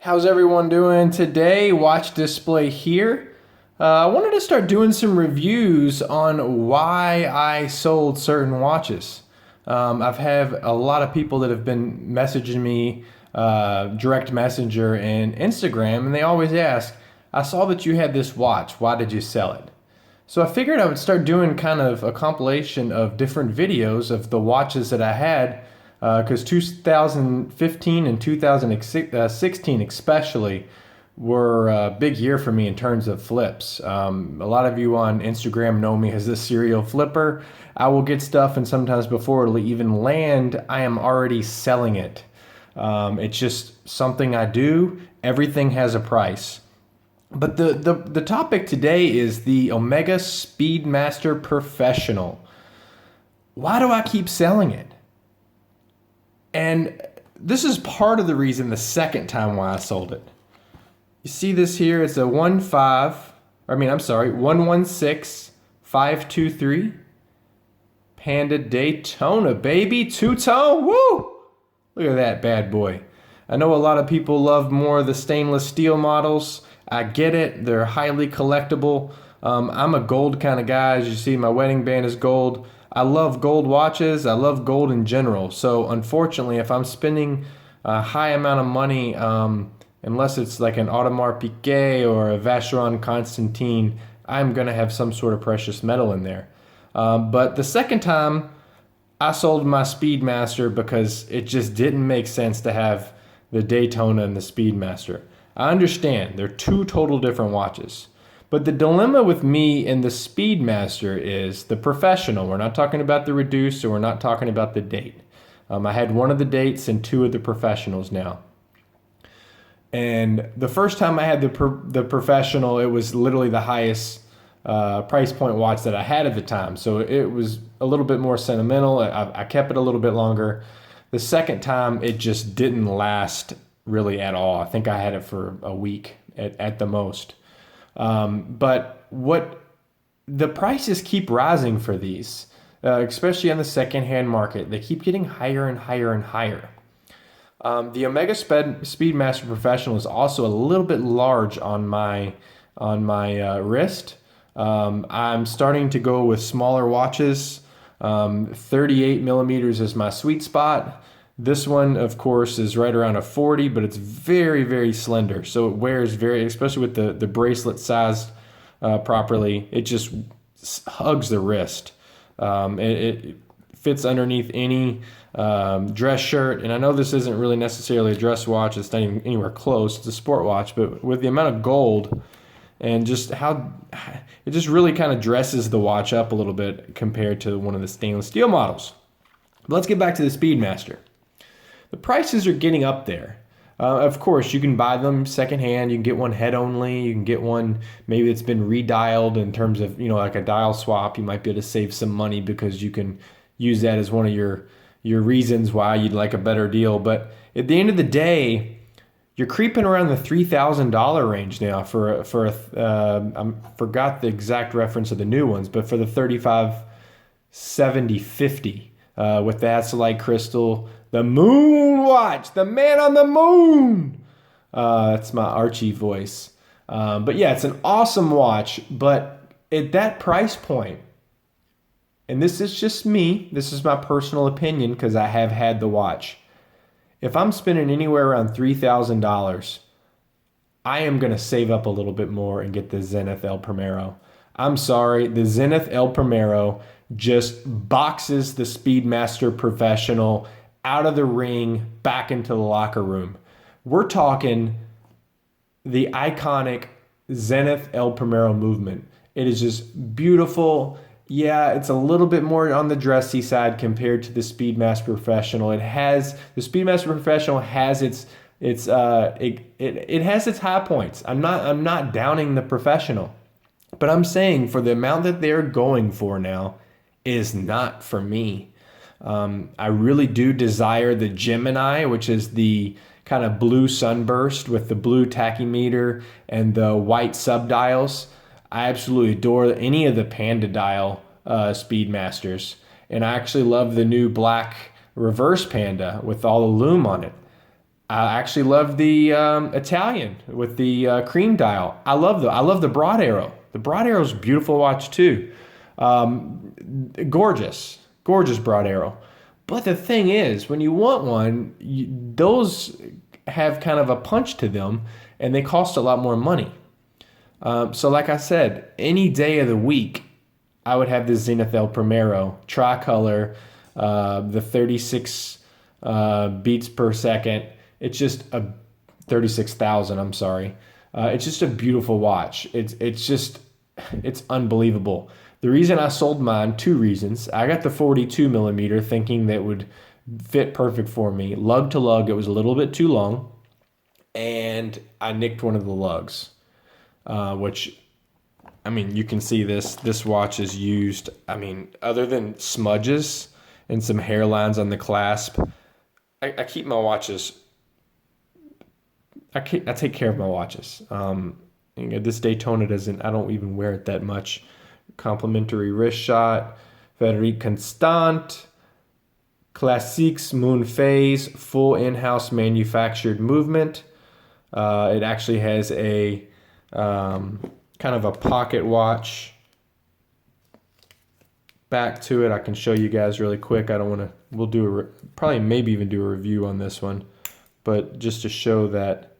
How's everyone doing today? Watch display here. I wanted to start doing some reviews on why I sold certain watches. I've had a lot of people that have been messaging me direct messenger and Instagram, and they always ask, I saw that you had this watch, why did you sell it? So I figured I would start doing kind of a compilation of different videos of the watches that I had, because 2015 and 2016 especially were a big year for me in terms of flips. A lot of you on Instagram know me as the serial flipper. I will get stuff, and sometimes before it'll even land, I am already selling it. It's just something I do. Everything has a price. But the topic today is the Omega Speedmaster Professional. Why do I keep selling it? And this is part of the reason the second time why I sold it. You see this here, it's a 116523 Panda Daytona, baby, two-tone, woo! Look at that bad boy. I know a lot of people love more of the stainless steel models. I get it, they're highly collectible. I'm a gold kind of guy. As you see, my wedding band is gold. I love gold watches. I love gold in general. So unfortunately, if I'm spending a high amount of money, unless it's like an Audemars Piguet or a Vacheron Constantin, I'm going to have some sort of precious metal in there. But the second time, I sold my Speedmaster because it just didn't make sense to have the Daytona and the Speedmaster. I understand they're two total different watches. But the dilemma with me and the Speedmaster is the Professional. We're not talking about the Reduced, or we're not talking about the Date. I had one of the Dates and two of the Professionals now. And the first time I had the Professional, it was literally the highest price point watch that I had at the time. So it was a little bit more sentimental. I kept it a little bit longer. The second time, it just didn't last really at all. I think I had it for a week at the most. But what the prices keep rising for these, especially on the secondhand market. They keep getting higher and higher and higher. The Omega Speedmaster Professional is also a little bit large on my wrist. I'm starting to go with smaller watches. 38 millimeters is my sweet spot. This one, of course, is right around a 40, but it's very, very slender. So it wears especially with the bracelet sized properly, it just hugs the wrist. It fits underneath any dress shirt. And I know this isn't really necessarily a dress watch. It's not even anywhere close. It's a sport watch. But with the amount of gold and just how it just really kind of dresses the watch up a little bit compared to one of the stainless steel models. But let's get back to the Speedmaster. The prices are getting up there. Of course, you can buy them secondhand. You can get one head only. You can get one maybe that's been redialed in terms of, like a dial swap. You might be able to save some money because you can use that as one of your reasons why you'd like a better deal. But at the end of the day, you're creeping around the $3,000 range now for I forgot the exact reference of the new ones, but for the 357050 with the Azulite crystal. The Moon Watch, the man on the moon. That's my Archie voice. But yeah, it's an awesome watch. But at that price point, and this is just me, this is my personal opinion because I have had the watch. If I'm spending anywhere around $3,000, I am going to save up a little bit more and get the Zenith El Primero. I'm sorry, the Zenith El Primero just boxes the Speedmaster Professional out of the ring, back into the locker room. We're talking the iconic Zenith El Primero movement. It is just beautiful. Yeah, it's a little bit more on the dressy side compared to the Speedmaster Professional. The Speedmaster Professional has it has its high points. I'm not downing the Professional, but I'm saying for the amount that they're going for now is not for me. I really do desire the Gemini, which is the kind of blue sunburst with the blue tachymeter and the white subdials. I absolutely adore any of the Panda dial Speedmasters. And I actually love the new black reverse Panda with all the lume on it. I actually love the Italian with the cream dial. I love the broad arrow. The broad arrow is a beautiful watch too. Gorgeous, gorgeous broad arrow. But the thing is, when you want one, those have kind of a punch to them, and they cost a lot more money. So, like I said, any day of the week, I would have the Zenith El Primero tricolor, the 36 beats per second. It's just a 36,000. I'm sorry. It's just a beautiful watch. It's unbelievable. The reason I sold mine, two reasons. I got the 42 millimeter thinking that would fit perfect for me. Lug to lug, it was a little bit too long, and I nicked one of the lugs, which, I mean, you can see this watch is used. I mean, other than smudges and some hairlines on the clasp, I keep my watches. I take care of my watches. This Daytona doesn't. I don't even wear it that much. Complimentary wrist shot, Frederic Constant, Classiques Moon Phase, full in-house manufactured movement. It actually has a kind of a pocket watch back to it. I can show you guys really quick. I don't want to. We'll do probably maybe even do a review on this one, but just to show that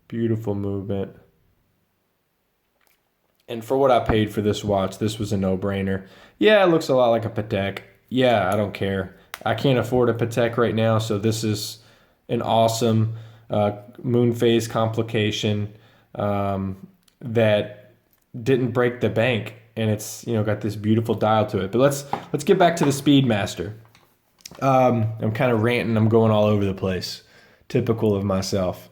beautiful movement. And for what I paid for this watch, this was a no-brainer. Yeah, it looks a lot like a Patek. Yeah, I don't care. I can't afford a Patek right now, so this is an awesome moon phase complication that didn't break the bank, and it's got this beautiful dial to it. But let's get back to the Speedmaster. I'm kind of ranting. I'm going all over the place. Typical of myself.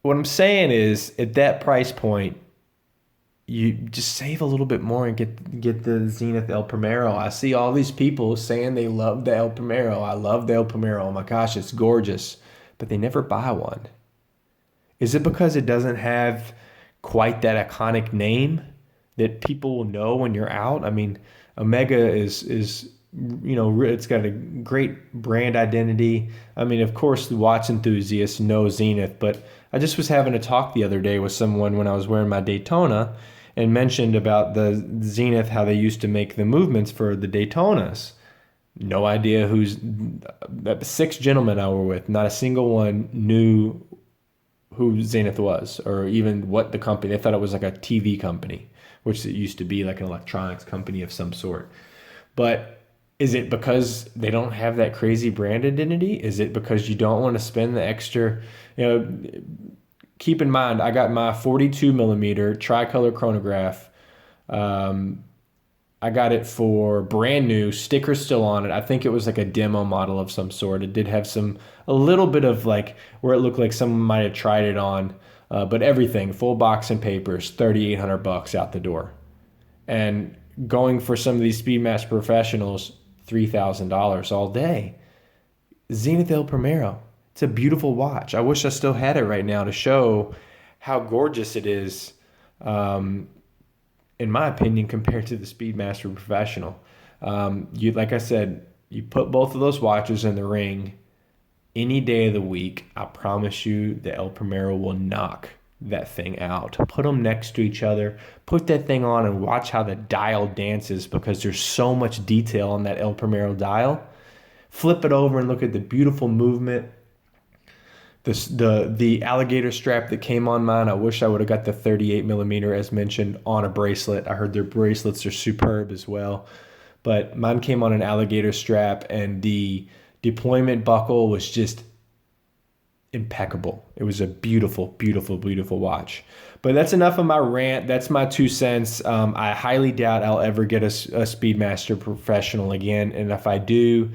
What I'm saying is, at that price point, you just save a little bit more and get the Zenith El Primero. I see all these people saying they love the El Primero. I love the El Primero. Oh my gosh, it's gorgeous. But they never buy one. Is it because it doesn't have quite that iconic name that people will know when you're out? I mean, Omega is it's got a great brand identity. I mean, of course, the watch enthusiasts know Zenith, but I just was having a talk the other day with someone when I was wearing my Daytona and mentioned about the Zenith, how they used to make the movements for the Daytonas. No idea who's the 6 gentlemen I were with. Not a single one knew who Zenith was, or even what the company. They thought it was like a TV company, which it used to be, like an electronics company of some sort. But is it because they don't have that crazy brand identity? Is it because you don't want to spend the extra, keep in mind, I got my 42 millimeter tricolor chronograph. I got it for brand new, sticker still on it. I think it was like a demo model of some sort. It did have a little bit of like where it looked like someone might have tried it on, but everything, full box and papers, $3,800 out the door. And going for some of these Speedmaster Professionals, $3,000 all day. Zenith El Primero. It's a beautiful watch. I wish I still had it right now to show how gorgeous it is, in my opinion, compared to the Speedmaster Professional. Like I said, you put both of those watches in the ring any day of the week, I promise you the El Primero will knock that thing out. Put them next to each other, put that thing on and watch how the dial dances, because there's so much detail on that El Primero dial. Flip it over and look at the beautiful movement. The alligator strap that came on mine, I wish I would have got the 38 millimeter as mentioned on a bracelet. I heard their bracelets are superb as well, but mine came on an alligator strap, and the deployment buckle was just impeccable. It was a beautiful, beautiful, beautiful watch. But that's enough of my rant. That's my 2 cents. I highly doubt I'll ever get a Speedmaster Professional again. And if I do,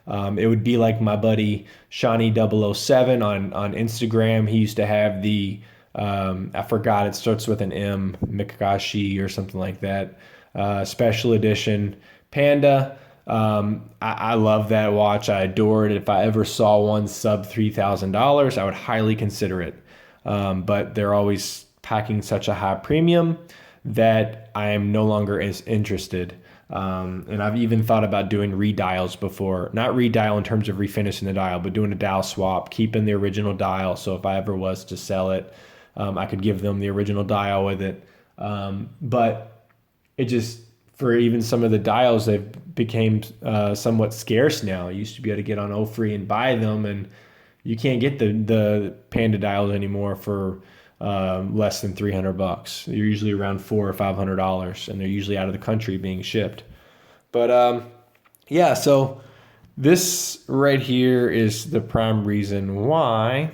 it would be like my buddy Shawnee 007 on Instagram. He used to have the, I forgot, it starts with an M, Mikashi or something like that, special edition Panda. I love that watch. I adore it. If I ever saw one sub $3,000, I would highly consider it. But they're always packing such a high premium that I am no longer as interested. And I've even thought about doing redials before. Not redial in terms of refinishing the dial, but doing a dial swap, keeping the original dial. So if I ever was to sell it, I could give them the original dial with it. But it just, for even some of the dials, they've became somewhat scarce now. You used to be able to get on Ofree and buy them, and you can't get the Panda dials anymore for less than $300. They're usually around $400 or $500, and they're usually out of the country being shipped. But yeah, so this right here is the prime reason why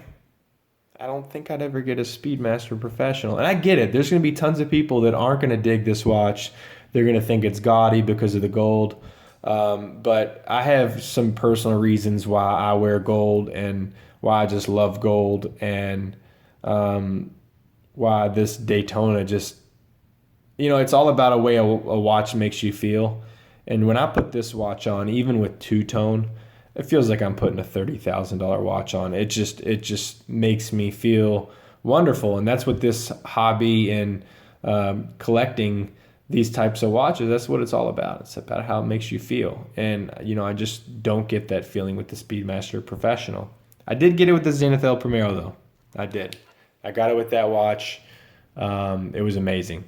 I don't think I'd ever get a Speedmaster Professional. And I get it. There's going to be tons of people that aren't going to dig this watch. They're going to think it's gaudy because of the gold. But I have some personal reasons why I wear gold and why I just love gold, and why this Daytona just, it's all about a way a watch makes you feel. And when I put this watch on, even with two-tone, it feels like I'm putting a $30,000 watch on. It just makes me feel wonderful. And that's what this hobby and collecting these types of watches, that's what it's all about. It's about how it makes you feel. And, I just don't get that feeling with the Speedmaster Professional. I did get it with the Zenith L Primero, though. I did. I got it with that watch. It was amazing.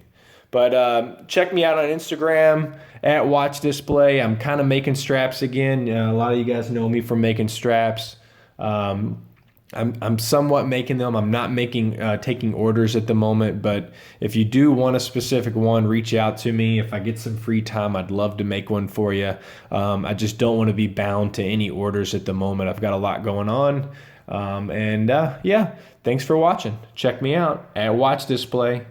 But check me out on Instagram at Watch Display. I'm kind of making straps again. A lot of you guys know me from making straps. I'm somewhat making them. I'm not taking orders at the moment, but if you do want a specific one, reach out to me. If I get some free time, I'd love to make one for you. I just don't want to be bound to any orders at the moment. I've got a lot going on. Yeah, thanks for watching. Check me out at Watch Display.